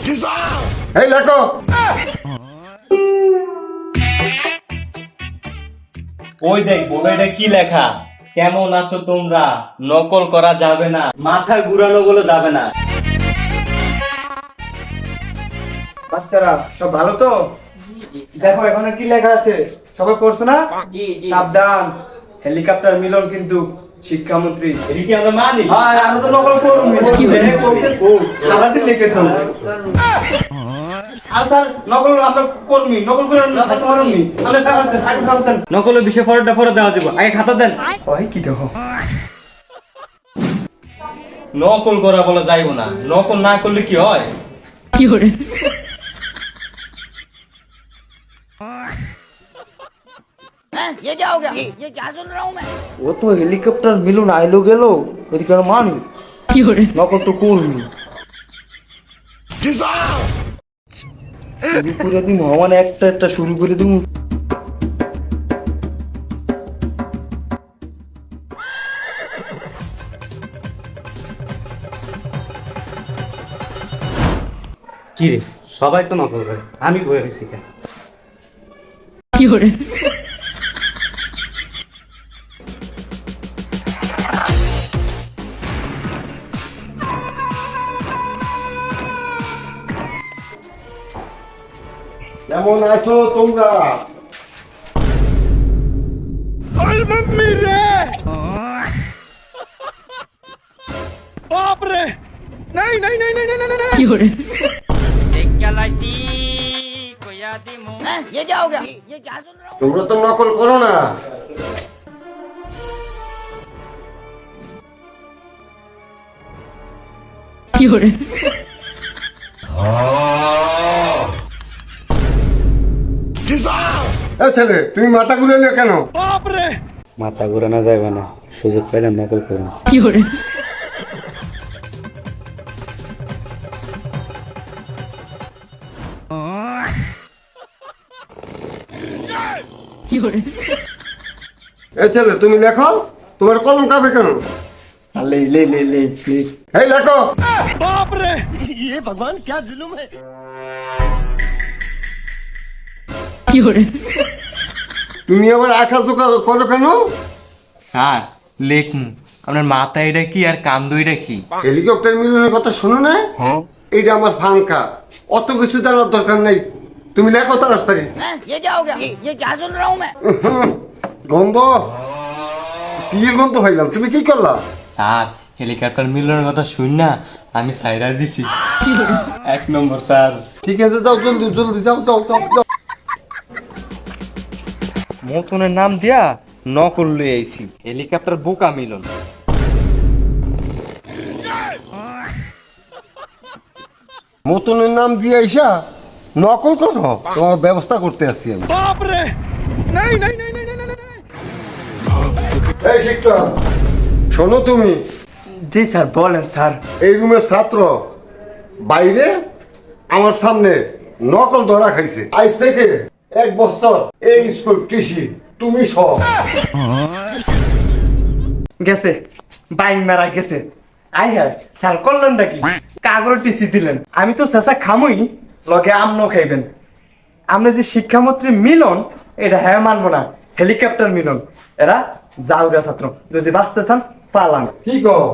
এই দেখো ওই দেখ বোর্ডে এটা কি লেখা, কেমন আছো তোমরা, নকল করা যাবে না, মাথা ঘুরানো গুলো যাবে না। বাচ্চারা সব ভালো তো? দেখো এখানে কি লেখা আছে, সবাই পড়ছো না? সাবধান, হেলিকপ্টার মিলন কিন্তু শিক্ষামন্ত্রী। এটা কি আমরা মানি? আমরা তো নকল করবো, সারাদিন লিখে তো। আর স্যার নকল আমরা কর্মী, নকল করে কর্মী আমরা আগে খাতা দেন। নকলের বিষয়ে ফটোটা ফটো দেওয়া যাবে, আগে খাতা দেন। ওই কি দেখো, নকল করা বলা যাইব না, নকল না করলে কি হয়? ये क्या हो गया? ये क्या सुन रहा हूँ मैं? ও তো হেলিকপ্টার মিলন আইলো গেল, এদিকে আর মানি নকল তো কর্মী। শুরু করে দিম আমার একটা একটা শুরু করে দিম। কি রে, সবাই তো নকল করে, আমি বয়ে রয়েছি কেন? কেমন আছো তোমরা? ये क्या हो गया? ये क्या सुन रहा हूँ? তোমরা তো নকল করো না। এই ছেলে, তুমি মাথা ঘুরে নিও কেন? মাথা ঘুরানো যাবে না, সুযোগ পাইলে নকল করুন। এই ছেলে, তুমি লেখো, তোমার কলম কাঁপে কেন? লে লে লে লে প্লিজ। এই লেখো। তুমি আবার আঁকা জোকা করো কেন? স্যার লেখমু, আপনার মাথা এটা কি আর কান দুইটা কি? হেলিকপ্টার মিলনের কথা শোনো না? এইটা আমার ফাঙ্কা, অত কিছু জানার দরকার নাই। তুমি লেখো তাড়াতাড়ি। ये क्या हो गया? ये क्या सुन रहा हूँ मैं? গন্ধ, তীর গন্ধ পাইলাম। তুমি কি করলা? স্যার হেলিকপ্টার মিলনের কথা শুন না আমি সাইরা দিছি। 1 নম্বর স্যার। ঠিক আছে, যাও জলদি জলদি, যাও যাও যাও যাও। মতনের নাম দিয়া নকল লই আইছি, হেলিকপ্টার বোকা মিলন। মতনের নাম দিয়ে আইসা নকল করো, তোমার ব্যবস্থা করতে আসছি আমি। এই শিক্ষক, শোনো তুমি, জি স্যার বলেন স্যার। এই রুমের ছাত্র বাইরে আমার সামনে নকল ধরা খাইছে। আজ থেকে 1 বছর এই স্কুল কৃষি তুমি সব। গেছে বাইন মারা গেছে। আই হ্যাঁ স্যার করলেনটা কি, কাগর টিসি দিলেন। আমি তো চেঁচা খামুই, লগে আমনো খাইবেন। আমরা যে শিক্ষামন্ত্রী মিলন, এটা হ্যাঁ মানবো না, হেলিকপ্টার মিলন। এরা জাউরা ছাত্র, যদি বাঁচতে চান পালান। কি কও?